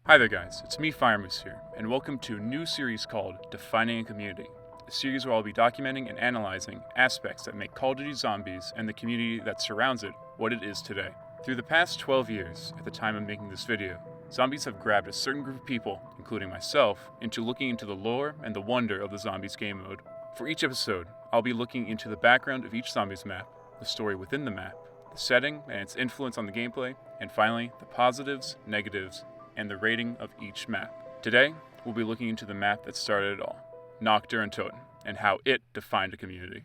Hi there guys, it's me Firemoose here, and welcome to a new series called Defining a Community, a series where I'll be documenting and analyzing aspects that make Call of Duty Zombies and the community that surrounds it what it is today. Through the past 12 years, at the time of making this video, Zombies have grabbed a certain group of people, including myself, into looking into the lore and the wonder of the Zombies game mode. For each episode, I'll be looking into the background of each Zombies map, the story within the map, the setting and its influence on the gameplay, and finally, the positives, negatives, and the rating of each map. Today, we'll be looking into the map that started it all, Nacht der Untoten, and how it defined a community.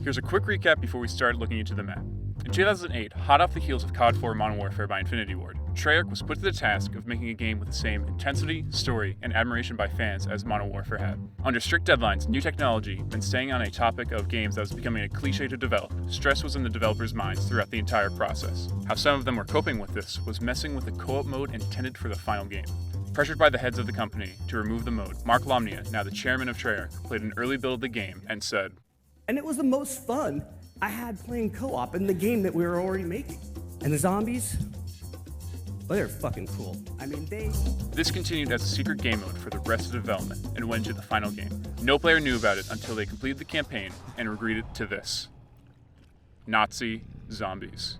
Here's a quick recap before we start looking into the map. In 2008, hot off the heels of COD 4 Modern Warfare by Infinity Ward, Treyarch was put to the task of making a game with the same intensity, story, and admiration by fans as Modern Warfare had. Under strict deadlines, new technology, and staying on a topic of games that was becoming a cliche to develop, stress was in the developers' minds throughout the entire process. How some of them were coping with this was messing with the co-op mode intended for the final game. Pressured by the heads of the company to remove the mode, Mark Lomnia, now the chairman of Treyarch, played an early build of the game and said, "And it was the most fun I had playing co-op in the game that we were already making. And the zombies, well, they're fucking cool. I mean, This continued as a secret game mode for the rest of the development and went into the final game. No player knew about it until they completed the campaign and agreed it to this: Nazi Zombies.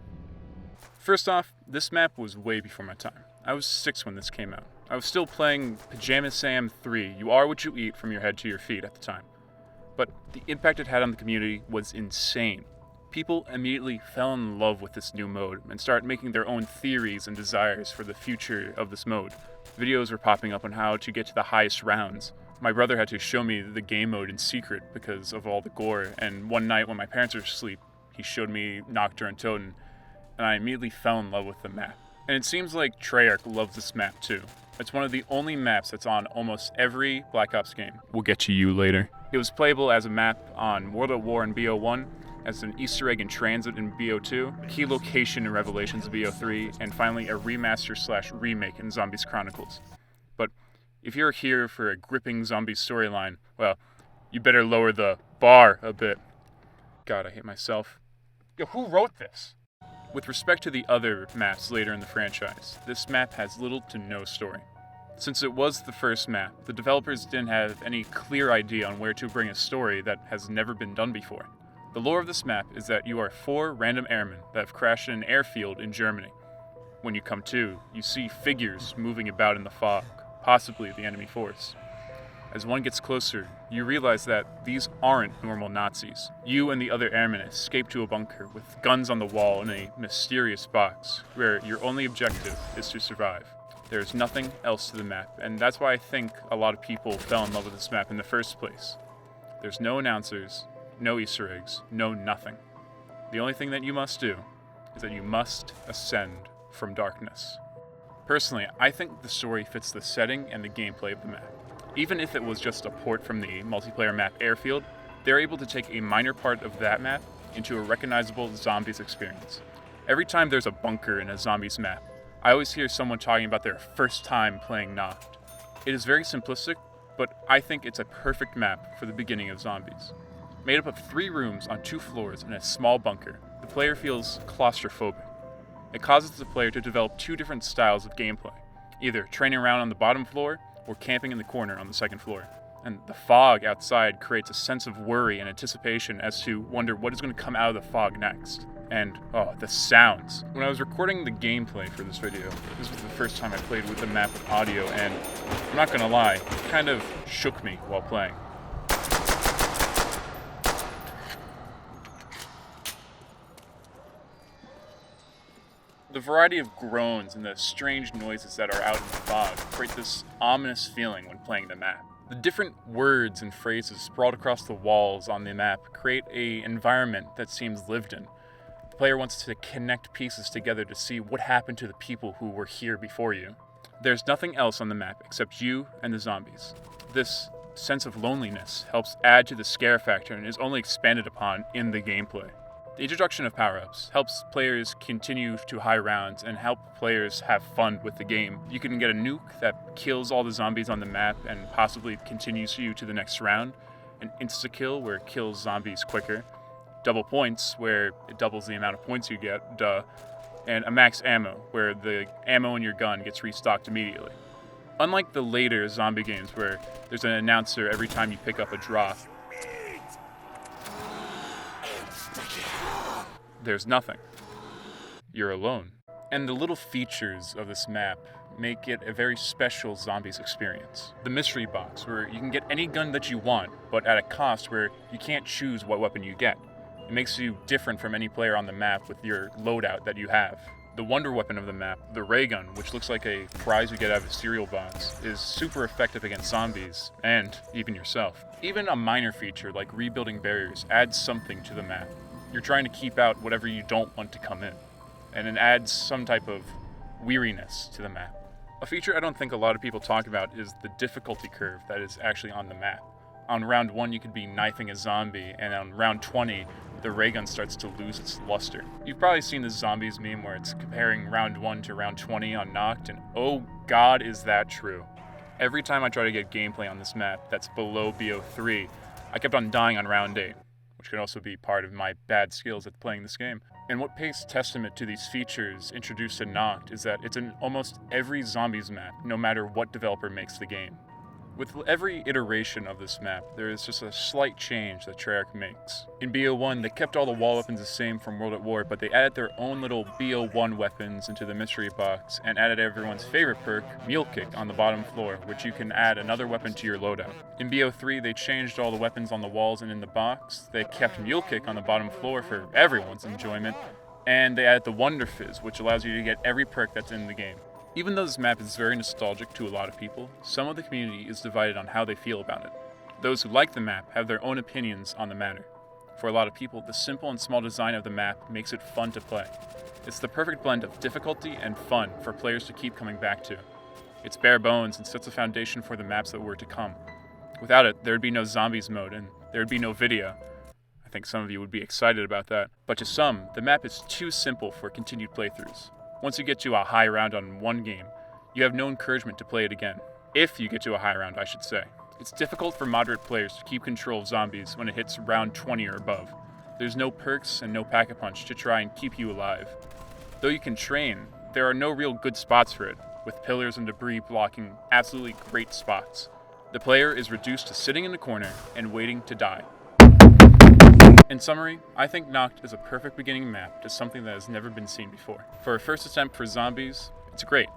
First off, this map was way before my time. I was 6 when this came out. I was still playing Pajama Sam 3, You Are What You Eat from Your Head to Your Feet at the time. But the impact it had on the community was insane. People immediately fell in love with this new mode and started making their own theories and desires for the future of this mode. Videos were popping up on how to get to the highest rounds. My brother had to show me the game mode in secret because of all the gore, and one night when my parents were asleep, he showed me Nacht der Untoten, and I immediately fell in love with the map. And it seems like Treyarch loves this map too. It's one of the only maps that's on almost every Black Ops game. We'll get to you later. It was playable as a map on World at War in BO1, as an Easter egg in Transit in BO2, a key location in Revelations BO3, and finally a remaster/remake in Zombies Chronicles. But if you're here for a gripping zombie storyline, well, you better lower the bar a bit. God, I hate myself. Yo, who wrote this? With respect to the other maps later in the franchise, this map has little to no story. Since it was the first map, the developers didn't have any clear idea on where to bring a story that has never been done before. The lore of this map is that you are 4 random airmen that have crashed in an airfield in Germany. When you come to, you see figures moving about in the fog, possibly the enemy force. As one gets closer, you realize that these aren't normal Nazis. You and the other airmen escape to a bunker with guns on the wall in a mysterious box, where your only objective is to survive. There's nothing else to the map, and that's why I think a lot of people fell in love with this map in the first place. There's no announcers, no Easter eggs, no nothing. The only thing that you must do is that you must ascend from darkness. Personally, I think the story fits the setting and the gameplay of the map. Even if it was just a port from the multiplayer map Airfield, they're able to take a minor part of that map into a recognizable Zombies experience. Every time there's a bunker in a Zombies map, I always hear someone talking about their first time playing Nacht. It is very simplistic, but I think it's a perfect map for the beginning of Zombies. Made up of 3 rooms on 2 floors in a small bunker, the player feels claustrophobic. It causes the player to develop 2 different styles of gameplay, either training around on the bottom floor or camping in the corner on the 2nd floor. And the fog outside creates a sense of worry and anticipation as to wonder what is going to come out of the fog next. And, the sounds. When I was recording the gameplay for this video, this was the first time I played with the map with audio, and I'm not gonna lie, it kind of shook me while playing. The variety of groans and the strange noises that are out in the fog create this ominous feeling when playing the map. The different words and phrases sprawled across the walls on the map create an environment that seems lived in. The player wants to connect pieces together to see what happened to the people who were here before you. There's nothing else on the map except you and the zombies. This sense of loneliness helps add to the scare factor and is only expanded upon in the gameplay. The introduction of power-ups helps players continue to high rounds and help players have fun with the game. You can get a nuke that kills all the zombies on the map and possibly continues you to the next round, an insta-kill where it kills zombies quicker, double points where it doubles the amount of points you get, and a max ammo where the ammo in your gun gets restocked immediately. Unlike the later zombie games where there's an announcer every time you pick up a drop, there's nothing. You're alone. And the little features of this map make it a very special zombies experience. The mystery box, where you can get any gun that you want, but at a cost where you can't choose what weapon you get. It makes you different from any player on the map with your loadout that you have. The wonder weapon of the map, the ray gun, which looks like a prize you get out of a cereal box, is super effective against zombies, and even yourself. Even a minor feature like rebuilding barriers adds something to the map. You're trying to keep out whatever you don't want to come in, and it adds some type of weariness to the map. A feature I don't think a lot of people talk about is the difficulty curve that is actually on the map. On round 1 you could be knifing a zombie, and on round 20 the ray gun starts to lose its luster. You've probably seen the zombies meme where it's comparing round 1 to round 20 on Noct, and oh god is that true. Every time I try to get gameplay on this map that's below BO3, I kept on dying on round 8, which could also be part of my bad skills at playing this game. And what pays testament to these features introduced in Noct is that it's in almost every zombies map, no matter what developer makes the game. With every iteration of this map, there is just a slight change that Treyarch makes. In BO1, they kept all the wall weapons the same from World at War, but they added their own little BO1 weapons into the mystery box, and added everyone's favorite perk, Mule Kick, on the bottom floor, which you can add another weapon to your loadout. In BO3, they changed all the weapons on the walls and in the box, they kept Mule Kick on the bottom floor for everyone's enjoyment, and they added the Wonder Fizz, which allows you to get every perk that's in the game. Even though this map is very nostalgic to a lot of people, some of the community is divided on how they feel about it. Those who like the map have their own opinions on the matter. For a lot of people, the simple and small design of the map makes it fun to play. It's the perfect blend of difficulty and fun for players to keep coming back to. It's bare bones and sets a foundation for the maps that were to come. Without it, there would be no zombies mode and there would be no video. I think some of you would be excited about that. But to some, the map is too simple for continued playthroughs. Once you get to a high round on one game, you have no encouragement to play it again. If you get to a high round, I should say. It's difficult for moderate players to keep control of zombies when it hits round 20 or above. There's no perks and no pack-a-punch to try and keep you alive. Though you can train, there are no real good spots for it, with pillars and debris blocking absolutely great spots. The player is reduced to sitting in the corner and waiting to die. In summary, I think Noct is a perfect beginning map to something that has never been seen before. For a first attempt for zombies, it's great.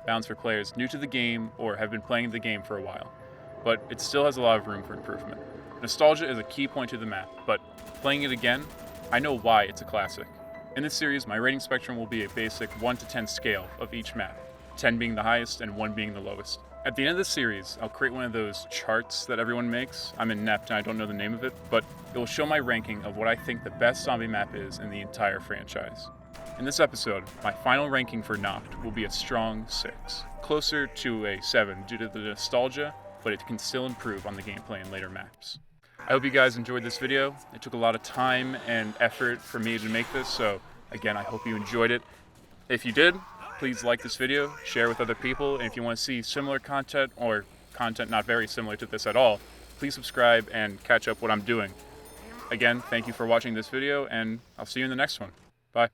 Bounds for players new to the game or have been playing the game for a while, but it still has a lot of room for improvement. Nostalgia is a key point to the map, but playing it again, I know why it's a classic. In this series, my rating spectrum will be a basic 1 to 10 scale of each map, 10 being the highest and 1 being the lowest. At the end of the series, I'll create one of those charts that everyone makes. I'm inept and I don't know the name of it, but it will show my ranking of what I think the best zombie map is in the entire franchise. In this episode, my final ranking for Noct will be a strong 6, closer to a 7 due to the nostalgia, but it can still improve on the gameplay in later maps. I hope you guys enjoyed this video. It took a lot of time and effort for me to make this, so again, I hope you enjoyed it. If you did, please like this video, share with other people, and if you want to see similar content or content not very similar to this at all, please subscribe and catch up what I'm doing. Again, thank you for watching this video, and I'll see you in the next one. Bye.